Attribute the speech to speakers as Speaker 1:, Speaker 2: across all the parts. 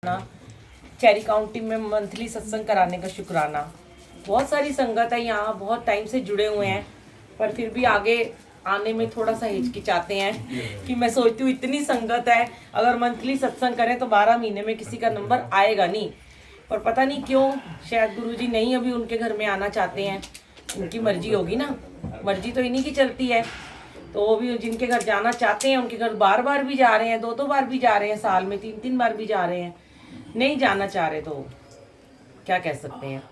Speaker 1: ना cherry county में monthly सत्संग कराने का शुक्राना। बहुत सारी संगत है यहाँ, बहुत टाइम से जुड़े हुए हैं, पर फिर भी आगे आने में थोड़ा सा हिचकिचाते हैं कि मैं सोचती हूँ इतनी संगत है, अगर मंथली सत्संग करें तो 12 महीने में किसी का नंबर आएगा नहीं। पर पता नहीं क्यों, शायद गुरुजी नहीं अभी उनके घर में आना चाहते हैं। उनकी मर्जी होगी ना, मर्जी तो इन्हीं की चलती है। तो वो भी जिनके घर जाना चाहते हैं उनके घर बार बार भी जा रहे हैं, दो बार भी जा रहे हैं, साल में 3 बार भी जा रहे हैं। नहीं जाना चाह रहे तो क्या कह सकते हैं।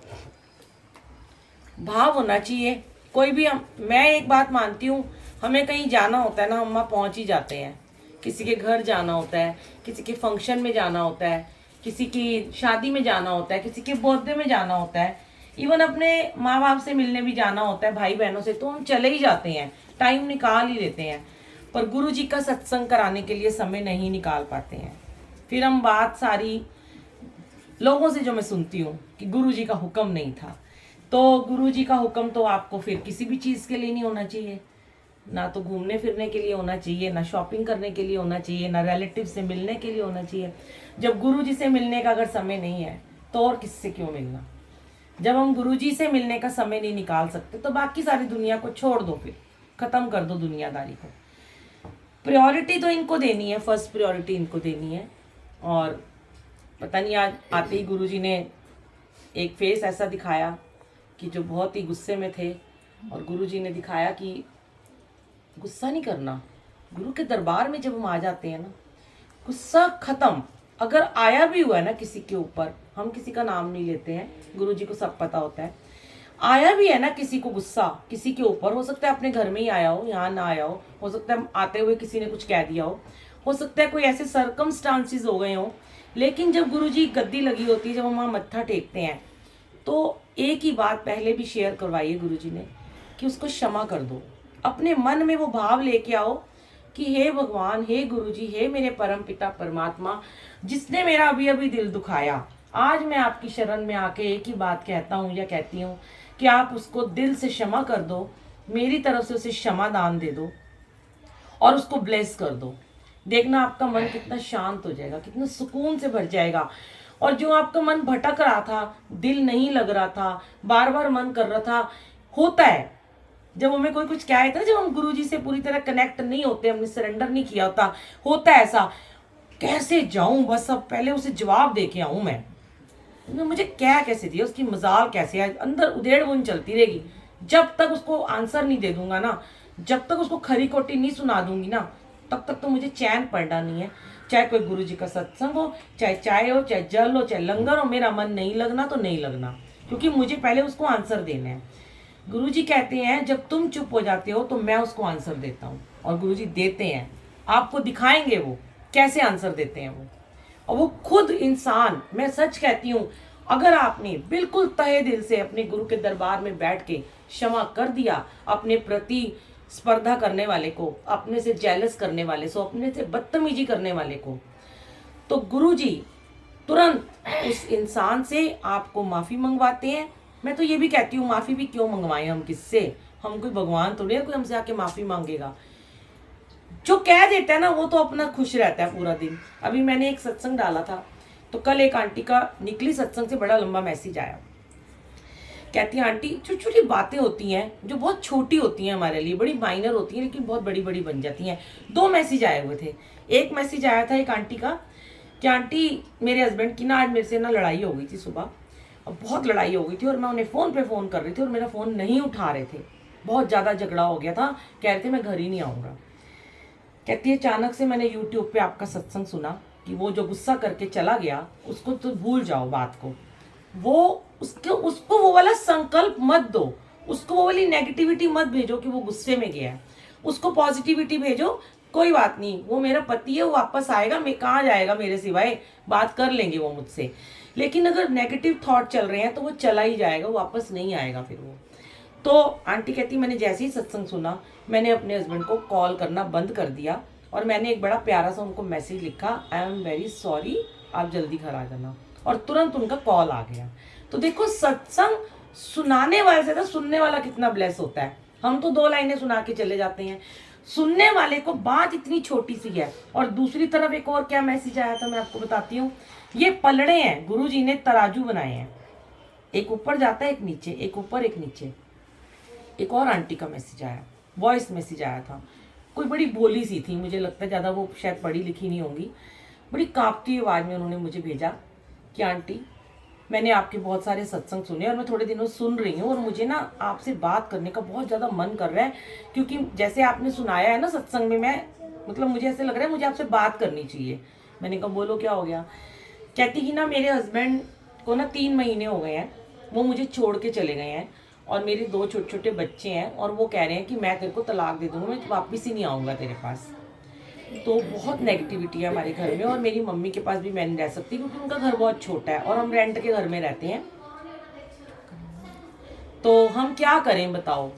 Speaker 1: भाव होना चाहिए कोई भी। मैं एक बात मानती हूँ, हमें कहीं जाना होता है ना, हम वहाँ पहुँच ही जाते हैं। किसी के घर जाना होता है, किसी के फंक्शन में जाना होता है, किसी की शादी में जाना होता है, किसी के बर्थडे में जाना होता है, इवन अपने माँ बाप से मिलने भी जाना होता है, भाई बहनों से, तो हम चले ही जाते हैं, टाइम निकाल ही लेते हैं। पर गुरु जी का सत्संग कराने के लिए समय नहीं निकाल पाते हैं। फिर हम बात सारी लोगों से जो मैं सुनती हूँ कि गुरु जी का हुक्म नहीं था, तो गुरु जी का हुक्म तो आपको फिर किसी भी चीज़ के लिए नहीं होना चाहिए। ना तो घूमने फिरने के लिए होना चाहिए, ना शॉपिंग करने के लिए होना चाहिए, ना रिलेटिव से मिलने के लिए होना चाहिए। जब गुरु जी से मिलने का अगर समय नहीं है तो और किससे क्यों मिलना। जब हम गुरु जी से मिलने का समय नहीं निकाल सकते तो बाकी सारी दुनिया को छोड़ दो, फिर खत्म कर दो दुनियादारी को। प्रायोरिटी तो इनको देनी है, फर्स्ट प्रायोरिटी इनको देनी है। और पता नहीं आज आते ही गुरुजी ने एक फेस ऐसा दिखाया कि जो बहुत ही गुस्से में थे, और गुरुजी ने दिखाया कि गुस्सा नहीं करना। गुरु के दरबार में जब हम आ जाते हैं ना, गुस्सा खत्म। अगर आया भी हुआ है ना किसी के ऊपर, हम किसी का नाम नहीं लेते हैं, गुरुजी को सब पता होता है। आया भी है ना किसी को गुस्सा किसी के ऊपर, हो सकता है अपने घर में ही आया हो, यहाँ ना आया हो सकता है आते हुए किसी ने कुछ कह दिया हो सकता है कोई ऐसे सर्कमस्टांसिस हो गए हो। लेकिन जब गुरुजी गद्दी लगी होती है, जब हम वहाँ मत्था टेकते हैं, तो एक ही बात पहले भी शेयर करवाई है गुरुजी ने कि उसको क्षमा कर दो। अपने मन में वो भाव लेके आओ कि हे भगवान, हे गुरुजी, हे मेरे परम पिता परमात्मा, जिसने मेरा अभी अभी दिल दुखाया, आज मैं आपकी शरण में आके एक ही बात कहता हूँ या कहती हूँ कि आप उसको दिल से क्षमा कर दो, मेरी तरफ से उसे क्षमा दान दे दो और उसको ब्लेस कर दो। देखना आपका मन कितना शांत हो जाएगा, कितना सुकून से भर जाएगा। और जो आपका मन भटक रहा था, दिल नहीं लग रहा था, बार बार मन कर रहा था, होता है जब हमें कोई कुछ कहे था, जब हम गुरुजी से पूरी तरह कनेक्ट नहीं होते, हमने सरेंडर नहीं किया होता है ऐसा, कैसे जाऊं, बस अब पहले उसे जवाब दे के आऊं मैं, मुझे क्या कैसे दिया, उसकी मजाल कैसे है, अंदर उधेड़ बुन चलती रहेगी। जब तक उसको आंसर नहीं दे दूंगा ना, जब तक उसको खरी खोटी नहीं सुना दूंगी ना, तब तक तो मुझे चैन पड़ना नहीं है। चाहे कोई गुरु जी का सत्संग हो, चाहे चाय हो, चाहे जल हो, चाहे लंगर हो, मेरा मन नहीं लगना तो नहीं लगना, क्योंकि मुझे पहले उसको आंसर देना है। गुरु जी कहते हैं जब तुम चुप हो जाते हो तो मैं उसको आंसर देता हूँ, और गुरु जी देते हैं, आपको दिखाएंगे वो कैसे आंसर देते हैं वो। और वो खुद इंसान, मैं सच कहती हूँ, अगर आपने बिल्कुल तहे दिल से अपने गुरु के दरबार में बैठ के क्षमा कर दिया अपने प्रति स्पर्धा करने वाले को, अपने से जेलस करने वाले को, अपने से बदतमीजी करने वाले को, तो गुरु जी तुरंत उस इंसान से आपको माफ़ी मंगवाते हैं। मैं तो ये भी कहती हूँ, माफ़ी भी क्यों मंगवाएं हम किससे, हम कोई भगवान थोड़ी है कोई हमसे आके माफ़ी मांगेगा। जो कह देता है ना वो तो अपना खुश रहता है पूरा दिन। अभी मैंने एक सत्संग डाला था, तो कल एक आंटी का निकली सत्संग से बड़ा लंबा मैसेज आया। कहती है आंटी, छोटी छोटी बातें होती हैं जो बहुत छोटी होती हैं, हमारे लिए बड़ी माइनर होती हैं, लेकिन बहुत बड़ी बड़ी बन जाती हैं। 2 मैसेज आए हुए थे। एक मैसेज आया था एक आंटी का कि आंटी मेरे हस्बैंड की ना आज मेरे से ना लड़ाई हो गई थी सुबह, और बहुत लड़ाई हो गई थी, और मैं उन्हें फ़ोन पे फ़ोन कर रही थी और मेरा फ़ोन नहीं उठा रहे थे, बहुत ज़्यादा झगड़ा हो गया था, कह रहे थे मैं घर ही नहीं आऊँगा। कहती है अचानक से मैंने यूट्यूब पे आपका सत्संग सुना कि वो जो गुस्सा करके चला गया उसको तो भूल जाओ बात को, वो उसको वो वाला संकल्प मत दो, उसको वो वाली नेगेटिविटी मत भेजो कि वो गुस्से में गया है, उसको पॉजिटिविटी भेजो। कोई बात नहीं, वो मेरा पति है, वो वापस आएगा, मैं कहाँ जाएगा मेरे सिवाय, बात कर लेंगे वो मुझसे। लेकिन अगर नेगेटिव थॉट चल रहे हैं तो वो चला ही जाएगा, वापस नहीं आएगा फिर वो। तो आंटी कहती मैंने जैसे ही सत्संग सुना, मैंने अपने हस्बैंड को कॉल करना बंद कर दिया, और मैंने एक बड़ा प्यारा सा उनको मैसेज लिखा, आई एम वेरी सॉरी, आप जल्दी घर आ जाना, और तुरंत उनका कॉल आ गया। तो देखो सत्संग सुनाने वाले से तो सुनने वाला कितना ब्लेस होता है। हम तो 2 लाइनें सुना के चले जाते हैं, सुनने वाले को बात इतनी छोटी सी है। और दूसरी तरफ एक और क्या मैसेज आया था मैं आपको बताती हूँ। ये पलड़े हैं, गुरुजी ने तराजू बनाए हैं, एक ऊपर जाता है एक नीचे, एक ऊपर एक नीचे। एक और आंटी का मैसेज आया, वॉइस मैसेज आया था, कोई बड़ी भोली सी थी, मुझे लगता है ज़्यादा वो शायद पढ़ी लिखी नहीं होंगी। बड़ी कांपती आवाज़ में उन्होंने मुझे भेजा कि आंटी मैंने आपके बहुत सारे सत्संग सुने और मैं थोड़े दिनों सुन रही हूँ और मुझे ना आपसे बात करने का बहुत ज़्यादा मन कर रहा है, क्योंकि जैसे आपने सुनाया है ना सत्संग में, मैं मतलब मुझे ऐसे लग रहा है मुझे आपसे बात करनी चाहिए। मैंने कहा बोलो क्या हो गया। कहती कि ना मेरे हस्बैंड को ना 3 महीने हो गए हैं, वो मुझे छोड़ के चले गए हैं और मेरे 2 छोटे छोटे बच्चे हैं और वो कह रहे हैं कि मैं तेरे को तलाक दे दूँगा, मैं वापस ही नहीं आऊँगा तेरे पास। तो बहुत नेगेटिविटी है हमारे घर में और मेरी मम्मी के पास भी मैं नहीं रह सकती क्योंकि उनका घर बहुत छोटा है और हम रेंट के घर में रहते हैं। तो हम क्या करें बताओ,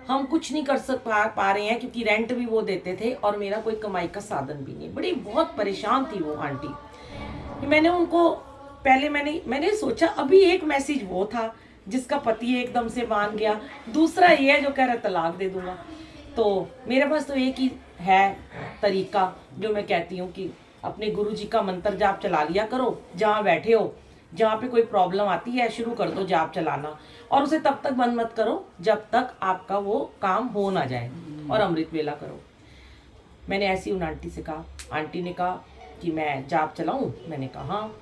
Speaker 1: हम कुछ नहीं कर पा रहे हैं क्योंकि रेंट भी वो देते थे और मेरा कोई कमाई का साधन भी नहीं। बड़ी बहुत परेशान थी वो आंटी कि मैंने उनको पहले मैंने सोचा अभी एक मैसेज वो था जिसका पति एकदम से मान गया, दूसरा ये है जो कह रहा तलाक दे दूंगा। तो मेरे पास तो एक ही है तरीका जो मैं कहती हूँ कि अपने गुरुजी का मंत्र जाप चला लिया करो, जहाँ बैठे हो, जहाँ पे कोई प्रॉब्लम आती है शुरू कर दो जाप चलाना और उसे तब तक बंद मत करो जब तक आपका वो काम हो ना जाए और अमृत वेला करो। मैंने ऐसी उन आंटी से कहा, आंटी ने कहा कि मैं जाप चलाऊं, मैंने कहा हाँ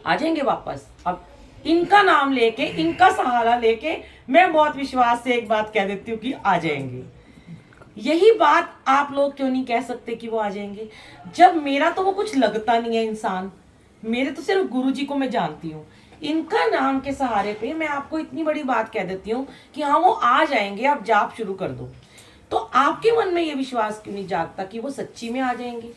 Speaker 1: आ जाएंगे वापस। अब इनका नाम लेके, इनका सहारा लेके मैं बहुत विश्वास से एक बात कह देती हूँ कि आ जाएंगे। यही बात आप लोग क्यों नहीं कह सकते कि वो आ जाएंगे? जब मेरा तो वो कुछ लगता नहीं है इंसान, मेरे तो सिर्फ गुरुजी को मैं जानती हूँ, इनका नाम के सहारे पे मैं आपको इतनी बड़ी बात कह देती हूँ कि हाँ वो आ जाएंगे, आप जाप शुरू कर दो। तो आपके मन में ये विश्वास क्यों नहीं जागता कि वो सच्ची में आ जाएंगे?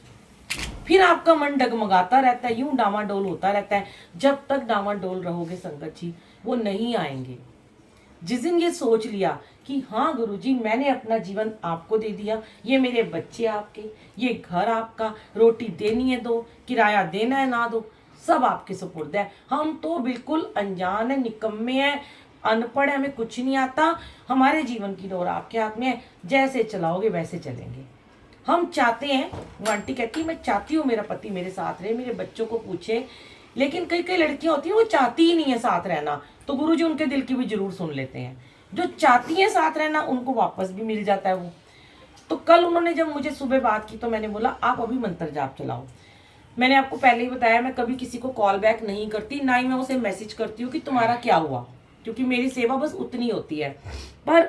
Speaker 1: फिर आपका मन डगमगाता रहता है, यूं डामाडोल होता रहता है। जब तक डामाडोल रहोगे संगत जी वो नहीं आएंगे। जिस दिन ये सोच लिया कि हाँ गुरुजी मैंने अपना जीवन आपको दे दिया, ये मेरे बच्चे आपके, ये घर आपका, रोटी देनी है दो, किराया देना है ना दो, सब आपके सुपुर्द है। हम तो बिल्कुल अनजान है, निकम्मे हैं, अनपढ़ है, हमें कुछ नहीं आता, हमारे जीवन की डोर आपके हाथ में है, जैसे चलाओगे वैसे चलेंगे। हम चाहते हैं, वो आंटी कहती है मैं चाहती हूँ मेरा पति मेरे साथ रहे, मेरे बच्चों को पूछे, लेकिन कई कई लड़कियां होती हैं वो चाहती ही नहीं है साथ रहना, तो गुरुजी उनके दिल की भी जरूर सुन लेते हैं। जो चाहती है साथ रहना उनको वापस भी मिल जाता है वो। तो कल उन्होंने जब मुझे सुबह बात की तो मैंने बोला आप अभी मंत्र जाप चलाओ। मैंने आपको पहले ही बताया मैं कभी किसी को कॉल बैक नहीं करती, ना ही मैं उसे मैसेज करती हूँ कि तुम्हारा क्या हुआ, क्योंकि मेरी सेवा बस उतनी होती है। पर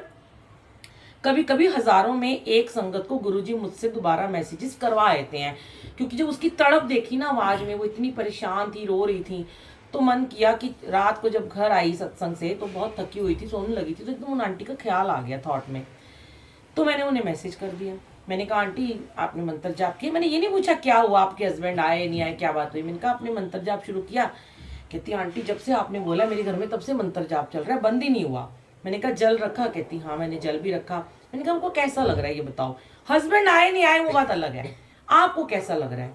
Speaker 1: कभी कभी हजारों में एक संगत को गुरुजी मुझसे दोबारा मैसेजेस करवा देते हैं, क्योंकि जब उसकी तड़प देखी ना आवाज में, वो इतनी परेशान थी, रो रही थी, तो मन किया कि रात को जब घर आई सत्संग से तो बहुत थकी हुई थी, सोने लगी थी, तो एकदम उन आंटी का ख्याल आ गया थॉट में। तो मैंने उन्हें मैसेज कर दिया, मैंने कहा आंटी आपने मंत्र जाप किया? मैंने ये नहीं पूछा क्या हुआ, आपके हस्बैंड आए नहीं आए, क्या बात हुई। मैंने कहा आपने मंत्र जाप शुरू किया? कहती आंटी जब से आपने बोला मेरे घर में तब से मंत्र जाप चल रहा है, बंद ही नहीं हुआ। मैंने कहा जल रखा? कहती हाँ मैंने जल भी रखा। मैंने कहा हमको कैसा लग रहा है ये बताओ, हस्बैंड आए नहीं आए वो बात अलग है, आपको कैसा लग रहा है?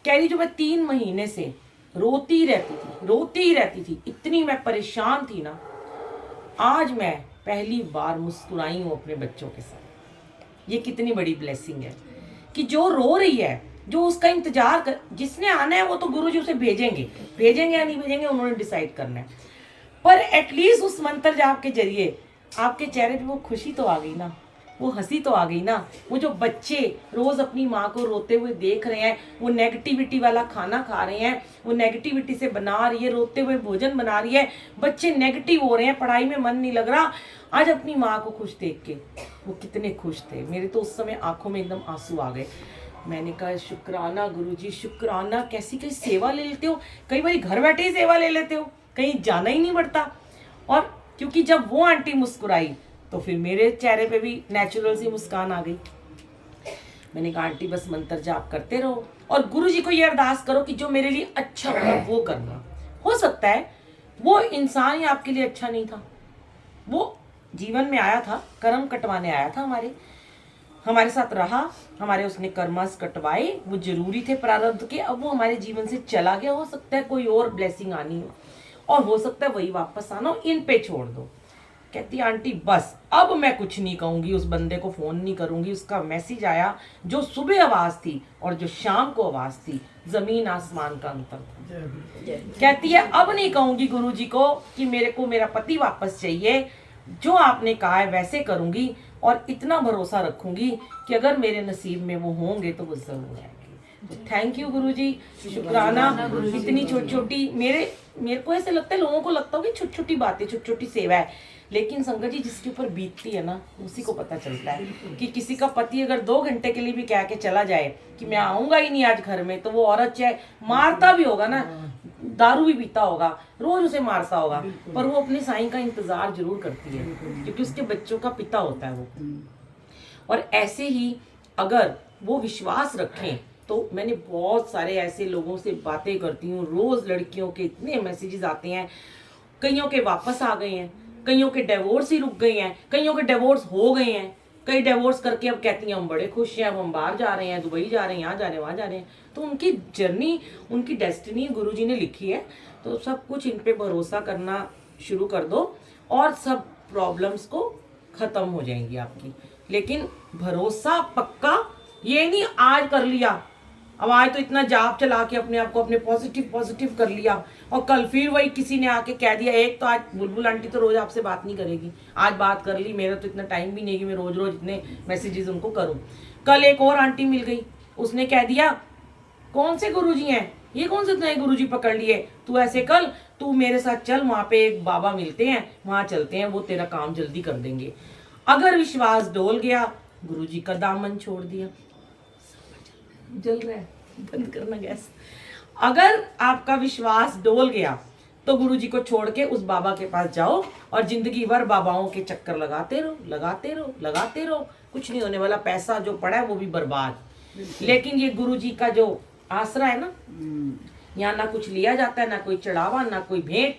Speaker 1: कह रही जो मैं 3 महीने से रोती रहती थी, इतनी मैं परेशान थी ना, आज मैं पहली बार मुस्कुराई हूँ अपने बच्चों के साथ। ये कितनी बड़ी ब्लेसिंग है कि जो रो रही है, जो उसका इंतजार कर, जिसने आना है वो तो गुरुजी उसे भेजेंगे या नहीं भेजेंगे उन्होंने डिसाइड करना है, पर एटलीस्ट उस मंत्र जाप के जरिए आपके चेहरे पे वो खुशी तो आ गई ना, वो हंसी तो आ गई ना। वो जो बच्चे रोज अपनी माँ को रोते हुए देख रहे हैं, वो नेगेटिविटी वाला खाना खा रहे हैं, वो नेगेटिविटी से बना रही है, रोते हुए भोजन बना रही है, बच्चे नेगेटिव हो रहे हैं, पढ़ाई में मन नहीं लग रहा, आज अपनी माँ को खुश देख के वो कितने खुश थे। मेरे तो उस समय आंखों में एकदम आंसू आ गए। मैंने कहा शुक्राना गुरुजी, शुक्राना, कैसी कैसी सेवा ले लेते हो, कई बार घर बैठे ही सेवा ले लेते हो, कहीं जाना ही नहीं पड़ता। और क्योंकि जब वो आंटी मुस्कुराई तो फिर मेरे चेहरे पे भी नेचुरल सी मुस्कान आ गई। मैंने कहा आंटी बस मंत्र जाप करते रहो और गुरुजी को ये अरदास करो कि जो मेरे लिए अच्छा होगा वो करना। हो सकता है वो इंसान ही आपके लिए अच्छा नहीं था, वो जीवन में आया था, कर्म कटवाने आया था, हमारे साथ रहा, हमारे उसने कर्मस कटवाए, वो जरूरी थे प्रारब्ध के, अब वो हमारे जीवन से चला गया। हो सकता है कोई और ब्लेसिंग आनी हो और हो सकता है वही वापस आना हो, इन पे छोड़ दो। कहती है आंटी बस अब मैं कुछ नहीं कहूंगी, उस बंदे को फोन नहीं करूंगी, उसका मैसेज आया, जो सुबह आवाज थी और जो शाम को आवाज थी, जमीन आसमान का अंतर था। कहती है अब नहीं कहूंगी गुरुजी को कि मेरे को मेरा पति वापस चाहिए, जो आपने कहा है वैसे करूंगी, और इतना भरोसा रखूंगी कि अगर मेरे नसीब में वो होंगे तो वो जरूर आएंगे। थैंक यू गुरुजी, शुक्राना। इतनी छोटी छोटी मेरे को ऐसे लगता है, लोगों को लगता है कि छोटी छोटी बातें, छोटी छोटी सेवा है, लेकिन संगत जी जिसके ऊपर बीतती है ना उसी को पता चलता है कि किसी का पति अगर 2 घंटे के लिए भी कह के चला जाए कि मैं आऊंगा ही नहीं आज घर में, तो वो औरत चाहे मारता भी होगा ना, दारू भी पीता होगा, रोज उसे मारता होगा, पर वो अपने साईं का इंतजार जरूर करती है, क्योंकि उसके बच्चों का पिता होता है वो। और ऐसे ही अगर वो विश्वास रखें, तो मैंने बहुत सारे ऐसे लोगों से बातें करती हूँ, रोज लड़कियों के इतने मैसेजेस आते हैं, कईयों के वापस आ गए हैं, कईयों के डिवोर्स ही रुक गए हैं, कईयों के डिवोर्स हो गए हैं, कई डिवोर्स करके अब कहती हैं हम बड़े खुश हैं, अब हम बाहर जा रहे हैं, दुबई जा रहे हैं, यहाँ जा रहे हैं, वहाँ जा रहे हैं। तो उनकी जर्नी, उनकी डेस्टिनी गुरुजी ने लिखी है, तो सब कुछ इन पे भरोसा करना शुरू कर दो और सब प्रॉब्लम्स को खत्म हो जाएंगी आपकी। लेकिन भरोसा पक्का, ये नहीं आज कर लिया, अब आज तो इतना जाप चला के अपने आप को अपने पॉजिटिव कर लिया, और कल फिर वही किसी ने आके कह दिया, एक तो आज बुलबुल आंटी तो रोज आपसे बात नहीं करेगी, आज बात कर ली, मेरा तो इतना टाइम भी नहीं कि मैं रोज रोज इतने मैसेजेस उनको करूं। कल एक और आंटी मिल गई, उसने कह दिया कौन से गुरुजी हैं ये, कौन से नए गुरुजी पकड़ लिए, तू ऐसे कल, तू मेरे साथ चल, वहां पे एक बाबा मिलते हैं, वहां चलते हैं, वो तेरा काम जल्दी कर देंगे। अगर विश्वास डोल गया, गुरुजी का दामन छोड़ दिया, जल रहा है, बंद करना गैस। अगर आपका विश्वास डोल गया तो गुरुजी को छोड़ के उस बाबा के पास जाओ और जिंदगी भर बाबाओं के चक्कर लगाते रहो, लगाते रहो, लगाते रहो, कुछ नहीं होने वाला, पैसा जो पड़ा है वो भी बर्बाद। लेकिन ये गुरुजी का जो आसरा है ना, यहाँ ना कुछ लिया जाता है, ना कोई चढ़ावा, ना कोई भेंट,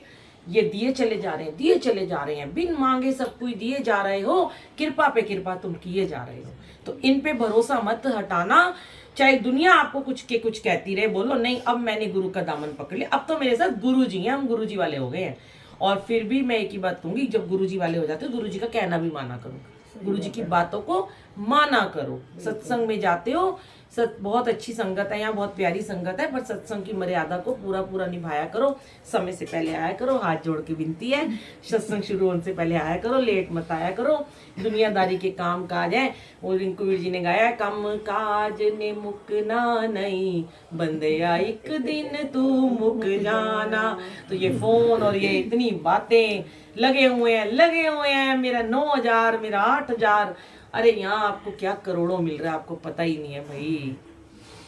Speaker 1: ये दिए चले जा रहे हैं, दिए चले जा रहे हैं, बिन मांगे सब कुछ दिए जा रहे हो, कृपा पे कृपा तुम किए जा रहे हो। तो इन पे भरोसा मत हटाना, चाहे दुनिया आपको कुछ कहती रहे, बोलो नहीं अब मैंने गुरु का दामन पकड़ लिया, अब तो मेरे साथ गुरु जी हैं, हम गुरु जी वाले हो गए हैं। और फिर भी मैं एक ही बात कहूंगी, जब गुरु जी वाले हो जाते हो, गुरु जी का कहना भी माना करो, गुरु जी की बातों को माना करो। सत्संग में जाते हो, बहुत अच्छी संगत है यहाँ, बहुत प्यारी संगत है, पर सत्संग की मर्यादा को पूरा निभाया करो, समय से पहले आया करो, हाथ जोड़ के विनती है, सत्संग शुरू होने से पहले आया करो, लेट मत आया करो। दुनियादारी के काम काज है, वो रिंकू वीर जी ने गाया है, काम काज ने मुकना नहीं, बंदया एक दिन तू मुक जाना। तो ये फोन और ये इतनी बातें लगे हुए हैं, मेरा 9,000, मेरा 8,000, अरे यहाँ आपको क्या करोड़ों मिल रहा है, आपको पता ही नहीं है भाई,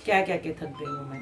Speaker 1: क्या क्या के थक गई हूँ मैं।